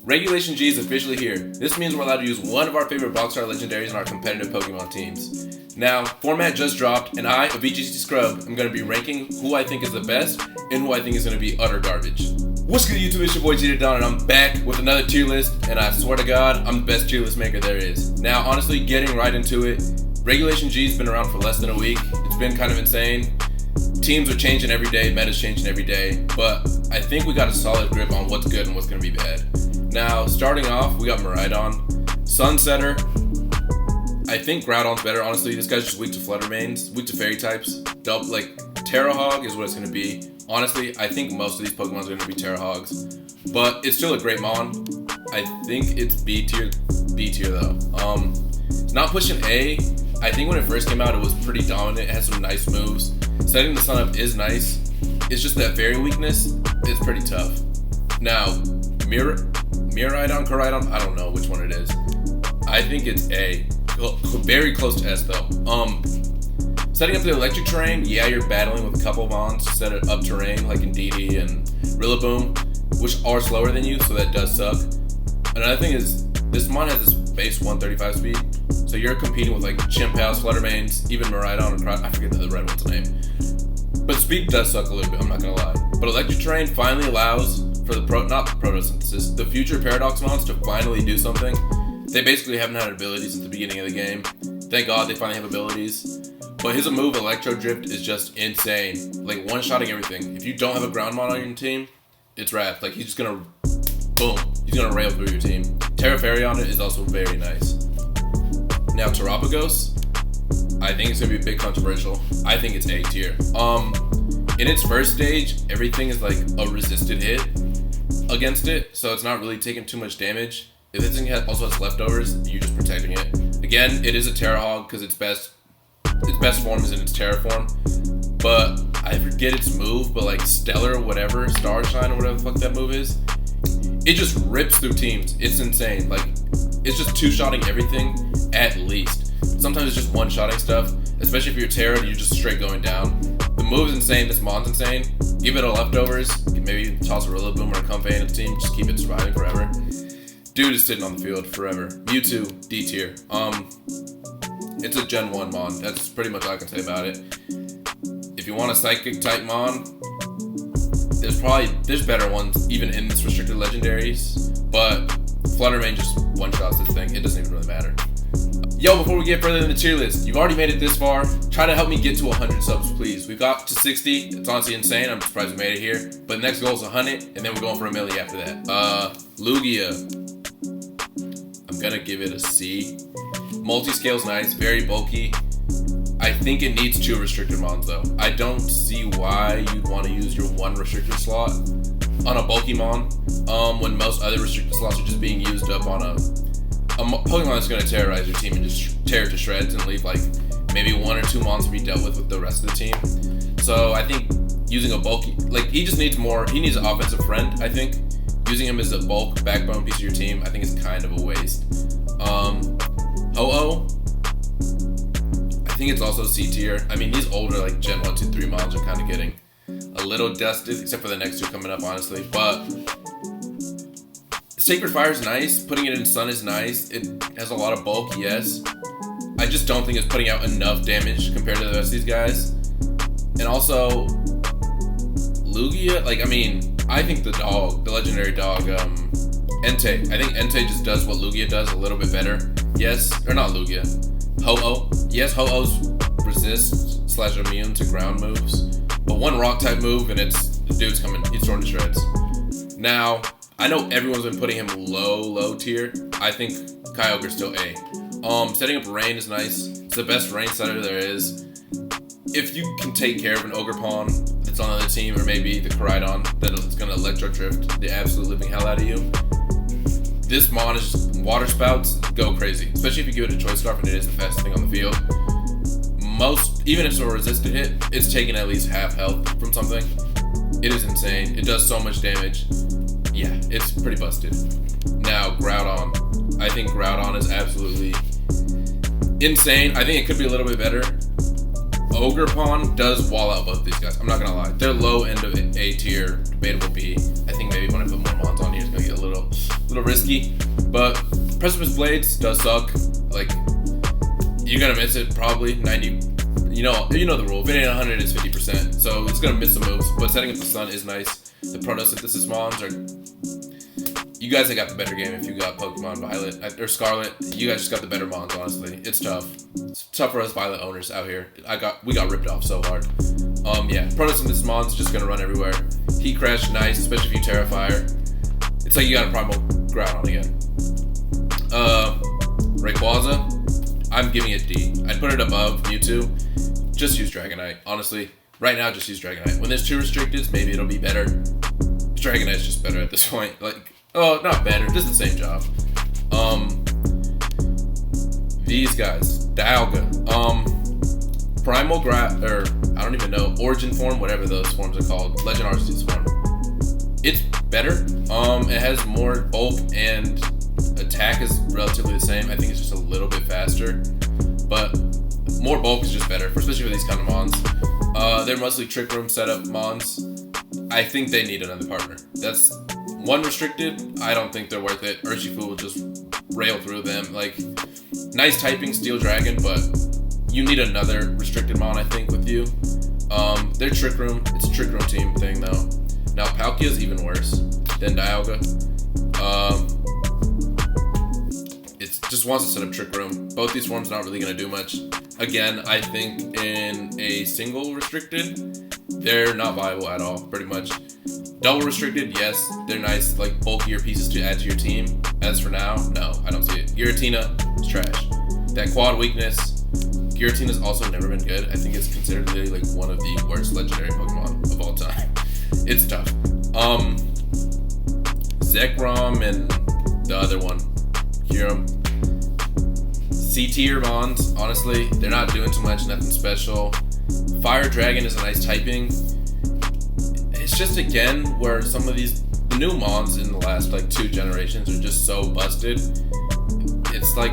Regulation G is officially here. This means we're allowed to use one of our favorite Boxstar legendaries in our competitive Pokemon teams. Now, format just dropped, and I, a VGC Scrub, am going to be ranking who I think is the best and who I think is going to be utter garbage. What's good, YouTube? It's your boy GTheDon, and I'm back with another tier list, and I swear to God, I'm the best tier list maker there is. Now, honestly, getting right into it, Regulation G's been around for less than a week. It's been kind of insane. Teams are changing every day, meta's changing every day, but I think we got a solid grip on what's good and what's going to be bad. Now, starting off, we got Miraidon. Sunsetter. I think Groudon's better, honestly. This guy's just weak to Flutter Mains, weak to Fairy types. Terra Hog is what it's going to be. Honestly, I think most of these Pokemon are going to be Terra Hogs, but it's still a great Mon. I think it's B tier though. It's not pushing A. I think when it first came out, it was pretty dominant. It had some nice moves. Setting the sun up is nice. It's just that Fairy weakness is pretty tough. Now, Miraidon, Koraidon, I don't know which one it is. I think it's A. Very close to S though. Setting up the electric terrain, yeah, you're battling with a couple of Mons to set it up terrain, like in DD and Rillaboom, which are slower than you, so that does suck. Another thing is, this Mon has this base 135 speed, so you're competing with like Chimpows, Fluttermanes, even Miraidon, or I forget the red one's name. But speed does suck a little bit, I'm not gonna lie. But electric terrain finally allows for the photosynthesis, the future Paradox Mons to finally do something. They basically haven't had abilities at the beginning of the game. Thank God they finally have abilities. But his move, Electro Drift, is just insane. Like, one-shotting everything. If you don't have a ground Mon on your team, it's Wrath. Like, he's just gonna, boom, he's gonna rail through your team. Terra Fairy on it is also very nice. Now, Terapagos, I think it's gonna be a bit controversial. I think it's A tier. In its first stage, everything is like a resisted hit against it, so it's not really taking too much damage. If this thing also has leftovers, you're just protecting it. Again, it is a Terra Hog because its best form is in its Terra form. But I forget its move, but like Stellar, whatever, Starshine, or whatever the fuck that move is, it just rips through teams. It's insane. Like, it's just two-shotting everything at least. Sometimes it's just one-shotting stuff, especially if you're Terra, you're just straight going down. The move's insane, this Mon's insane. Give it a leftovers, maybe toss a Rillaboom or a Comfey in the team, just keep it surviving forever. Dude is sitting on the field forever. Mewtwo, D tier. It's a Gen 1 Mon. That's pretty much all I can say about it. If you want a Psychic type Mon, there's better ones even in this restricted legendaries, but Fluttermane just one-shots this thing. It doesn't even really matter. Yo, before we get further in the tier list, you've already made it this far. Try to help me get to 100 subs, please. We've got to 60. It's honestly insane. I'm surprised we made it here. But the next goal is 100, and then we're going for a milli after that. Lugia. I'm gonna give it a C. Multi-scale's nice, very bulky. I think it needs 2 restricted Mons though. I don't see why you'd want to use your 1 restricted slot on a bulky Mon, when most other restricted slots are just being used up on a Pokemon that's going to terrorize your team and just tear it to shreds and leave like maybe 1 or 2 Mons to be dealt with the rest of the team. So I think using a bulky, like, he just needs more, he needs an offensive friend, I think. Using him as a bulk backbone piece of your team, I think is kind of a waste. Ho-Oh, I think it's also C tier. I mean, these older like Gen 1, 2, 3 Mons are kind of getting a little dusted, except for the next 2 coming up, honestly. But Sacred Fire is nice. Putting it in Sun is nice. It has a lot of bulk, yes. I just don't think it's putting out enough damage compared to the rest of these guys. And also, Lugia, like, I mean, I think the legendary dog, Entei. I think Entei just does what Lugia does a little bit better. Yes, or not Lugia. Ho-Oh. Yes, Ho-Oh's resist / immune to ground moves. But 1 rock type move and the dude's coming, he's thrown to shreds. Now, I know everyone's been putting him low tier. I think Kyogre's still A. Setting up Rain is nice. It's the best Rain setter there is. If you can take care of an Ogerpon that's on the other team, or maybe the Koraidon that's going to Electro Drift the absolute living hell out of you, this Mon is just water spouts go crazy. Especially if you give it a Choice Scarf and it is the fastest thing on the field. Even if it's a resisted hit, it's taking at least half health from something. It is insane. It does so much damage. Yeah, it's pretty busted. Now, Groudon. I think Groudon is absolutely insane. I think it could be a little bit better. Ogerpon does wall out both these guys. I'm not gonna lie. They're low end of A tier, debatable B. I think maybe when I put more Mons on here, it's gonna get a little little risky. But Precipice Blades does suck. Like, you're gonna miss it probably 90. You know the rule. If it ain't 100, it's 50%. So it's gonna miss the moves. But setting up the sun is nice. The Protosynthesis Mons are. You guys have got the better game if you got Pokemon Violet or Scarlet. You guys just got the better Mons, honestly. It's tough. It's tough for us Violet owners out here. We got ripped off so hard. Yeah, Protosynthesis Mons just gonna run everywhere. Heat Crash, nice, especially if you Terra Fire. It's like you got a Primal Groudon again. Rayquaza, I'm giving it D. I'd put it above Mewtwo. Just use Dragonite. Honestly, right now, just use Dragonite. When there's 2 restricteds, maybe it'll be better. Dragonite's just better at this point. Like, oh, not better, just the same job. These guys, Dialga. Primal or I don't even know, Origin form, whatever those forms are called. Legend Arceus form. It's better. It has more bulk and attack is relatively the same. I think it's just a little bit faster, but more bulk is just better, especially for these kind of Mons. They're mostly Trick Room setup Mons. I think they need another partner. That's one restricted. I don't think they're worth it. Urshifu will just rail through them. Like, nice typing, Steel Dragon, but you need another restricted Mon, I think, with you. They're Trick Room. It's a Trick Room team thing, though. Now, Palkia's even worse than Dialga. It just wants to set up Trick Room. Both these forms not really going to do much. Again, I think in a single restricted, they're not viable at all, pretty much. Double restricted, yes, they're nice, like bulkier pieces to add to your team. As for now, no, I don't see it. Giratina is trash. That quad weakness, Giratina's also never been good. I think it's considered literally like one of the worst legendary Pokemon of all time. It's tough. Zekrom and the other one, Kyurem. C-tier Mons, honestly, they're not doing too much, nothing special. Fire Dragon is a nice typing. It's just, again, where some of the new Mons in the last, like, 2 generations are just so busted. It's, like,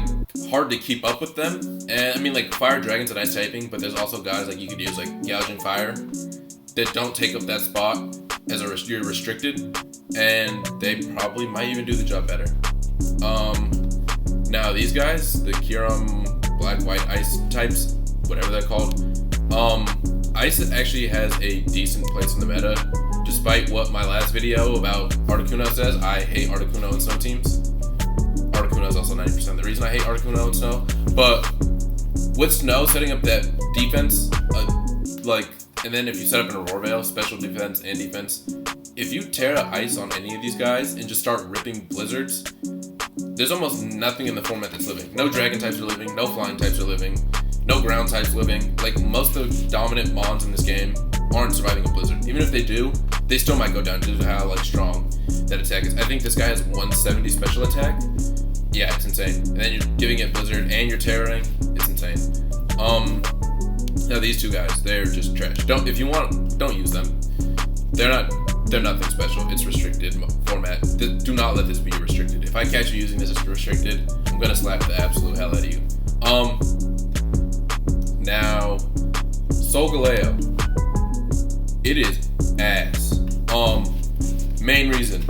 hard to keep up with them. And, I mean, like, Fire Dragon's a nice typing, but there's also guys, like, you could use, like, Gouging Fire that don't take up that spot as you're restricted. And they probably might even do the job better. Now, these guys, the Kyurem, Black, White, Ice types, whatever they're called, Ice actually has a decent place in the meta. Despite what my last video about Articuno says, I hate Articuno and Snow teams. Articuno is also 90% the reason I hate Articuno and Snow. But with Snow setting up that defense, and then if you set up an Aurora Veil, special defense and defense, if you tear Ice on any of these guys and just start ripping Blizzards, there's almost nothing in the format that's living. No Dragon types are living, no Flying types are living, no Ground types living. Like, most of the dominant Mons in this game aren't surviving a Blizzard. Even if they do, they still might go down due to how, like, strong that attack is. I think this guy has 170 special attack. Yeah, it's insane. And then you're giving it Blizzard and you're terroring. It's insane. Now these two guys, they're just trash. If you want, don't use them. They're nothing special. It's restricted format. Do not let this be restricted. If I catch you using this as restricted, I'm gonna slap the absolute hell out of you. Now, Solgaleo. It is ass. Main reason.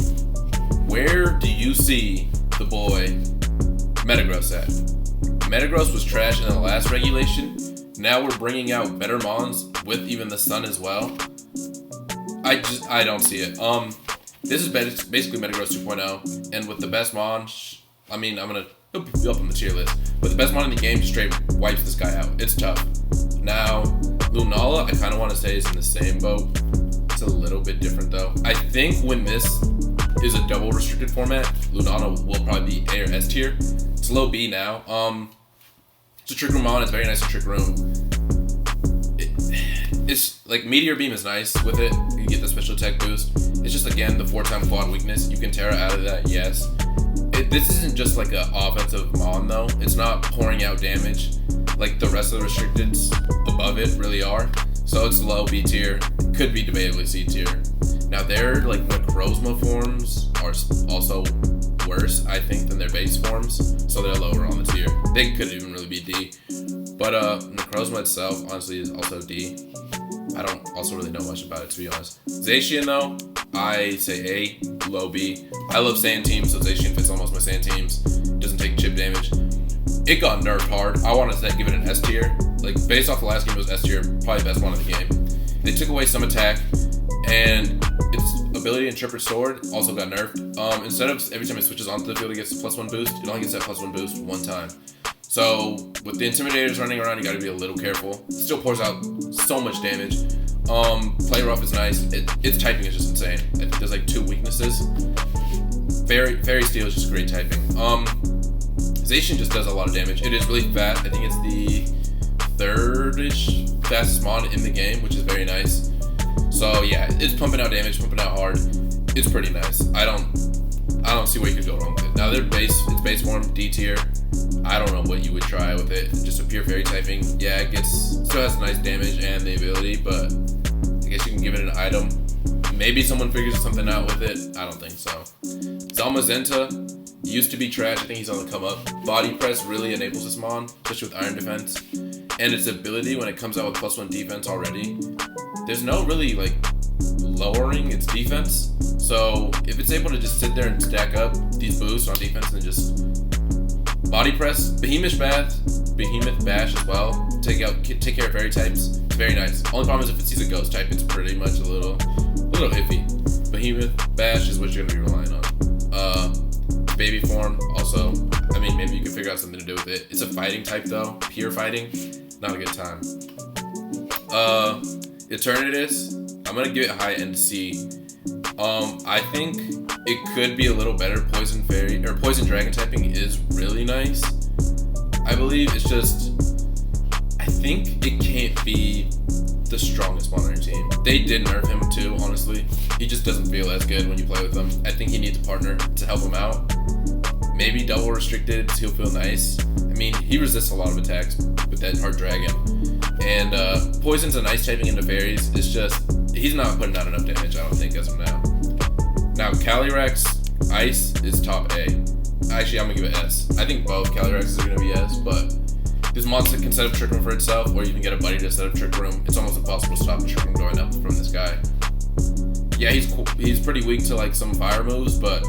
Where do you see the boy Metagross at? Metagross was trash in the last regulation. Now we're bringing out better Mons with even the Sun as well. I don't see it. This is basically Metagross 2.0, and with the best Mon, I mean, he'll be up on the tier list, but the best Mon in the game straight wipes this guy out. It's tough. Now, Lunala, I kind of want to say is in the same boat. It's a little bit different though. I think when this is a double restricted format, Lunala will probably be A or S tier. It's low B now. It's a Trick Room Mon. It's very nice to Trick Room. It's like Meteor Beam is nice with it. You get the special attack boost. It's just, again, the 4-time quad weakness. You can Terra out of that, yes. This isn't just like an offensive Mon though. It's not pouring out damage like the rest of the restricteds above it really are. So it's low B tier. Could be debatably C tier. Now their like Necrozma forms are also worse, I think, than their base forms. So they're lower on the tier. They could even really be D. But Necrozma itself, honestly, is also D. I don't also really know much about it, to be honest. Zacian, though, I say A. low B. I love sand teams, so Zacian fits almost my sand teams. Doesn't take chip damage. It got nerfed hard. I want to give it an S tier. Like, based off the last game, it was S tier, probably the best one in the game. They took away some attack, and its ability in Tripper Sword also got nerfed. Instead of every time it switches onto the field, it gets a +1 boost. It only gets that +1 boost one time. So with the Intimidators running around, you got to be a little careful. It still pours out so much damage. Play rough is nice. Its typing is just insane. There's like 2 weaknesses. Fairy Steel is just great typing. Zacian just does a lot of damage. It is really fast. I think it's the 3rd-ish fastest mon in the game, which is very nice. So yeah, it's pumping out damage, pumping out hard. It's pretty nice. I don't see where you could go wrong with it. Now its base form, D tier. I don't know what you would try with it. Just a pure fairy typing. Yeah, it still has nice damage and the ability, but I guess you can give it an item. Maybe someone figures something out with it. I don't think so. Zalmazenta used to be trash. I think he's on the come up. Body press really enables this mon, especially with iron defense. And its ability, when it comes out with +1 defense already, there's no really like lowering its defense. So if it's able to just sit there and stack up these boosts on defense and just body press, Behemoth Bash as well, take care of fairy types. It's very nice. Only problem is if it sees a ghost type, it's pretty much a little iffy. Behemoth Bash is what you're gonna be relying on. Baby form also. I mean, maybe you can figure out something to do with it. It's a fighting type though, pure fighting. Not a good time. Eternatus, I'm gonna give it high end C. I think it could be a little better. Poison Fairy or Poison Dragon typing is really nice. I believe it's just, I think it can't be the strongest one on your team. They did nerf him too, honestly. He just doesn't feel as good when you play with him. I think he needs a partner to help him out. Maybe double restricted, he'll feel nice. I mean, he resists a lot of attacks with that hard dragon. And Poison's a nice typing into fairies. It's just, he's not putting out enough damage, I don't think, as of now. Now, Calyrex Ice is top A. Actually, I'm gonna give it S. I think both Calyrex are gonna be S, but this monster can set up Trick Room for itself, or you can get a buddy to set up Trick Room. It's almost impossible to stop a Trick Room going up from this guy. Yeah, he's pretty weak to like some fire moves, but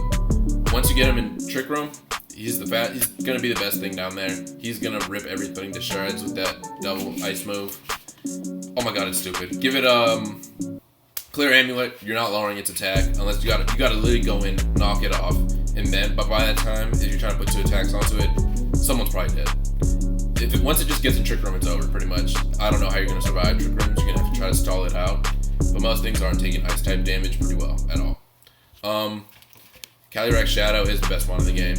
once you get him in Trick Room, he's gonna be the best thing down there. He's gonna rip everything to shreds with that double ice move. Oh my god, it's stupid. Give it Clear Amulet. You're not lowering its attack unless you gotta literally go in, knock it off, and then. But by that time, if you're trying to put 2 attacks onto it, someone's probably dead. Once it just gets in Trick Room, it's over pretty much. I don't know how you're gonna survive Trick Rooms. You're gonna have to try to stall it out. But most things aren't taking ice type damage pretty well at all. Calyrex Shadow is the best one in the game.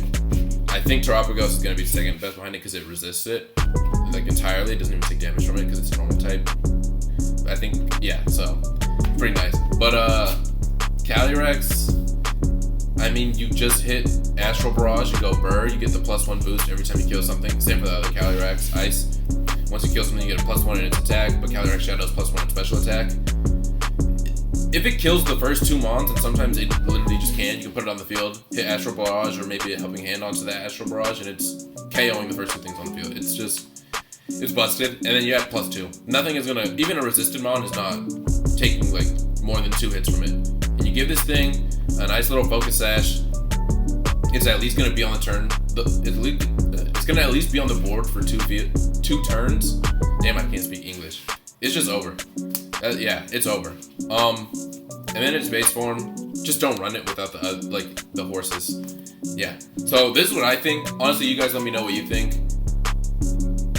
I think Terapagos is going to be second best behind it because it resists it like entirely. It doesn't even take damage from it because it's a normal type. But I think, yeah, so pretty nice. But Calyrex, I mean, you just hit Astral Barrage, you go Burr, you get the +1 boost every time you kill something. Same for the other Calyrex Ice. Once you kill something, you get a +1 in its attack, but Calyrex Shadow is +1 in special attack. If it kills the first 2 mons, and sometimes it literally just can put it on the field, hit Astral Barrage or maybe a helping hand onto that Astral Barrage, and it's KOing the first 2 things on the field. It's busted, and then you add +2. Nothing is gonna, even a resisted mon is not taking like more than 2 hits from it. And you give this thing a nice little Focus Sash, it's at least gonna be on the turn. It's gonna at least be on the board for 2 turns. Damn, I can't speak English. It's just over. Yeah, it's over. And then its base form, just don't run it without the horses. Yeah. So this is what I think. Honestly, you guys let me know what you think.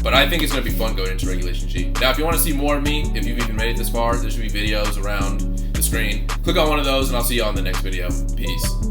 But I think it's gonna be fun going into Regulation G. Now, if you want to see more of me, if you've even made it this far, there should be videos around the screen. Click on one of those, and I'll see you on the next video. Peace.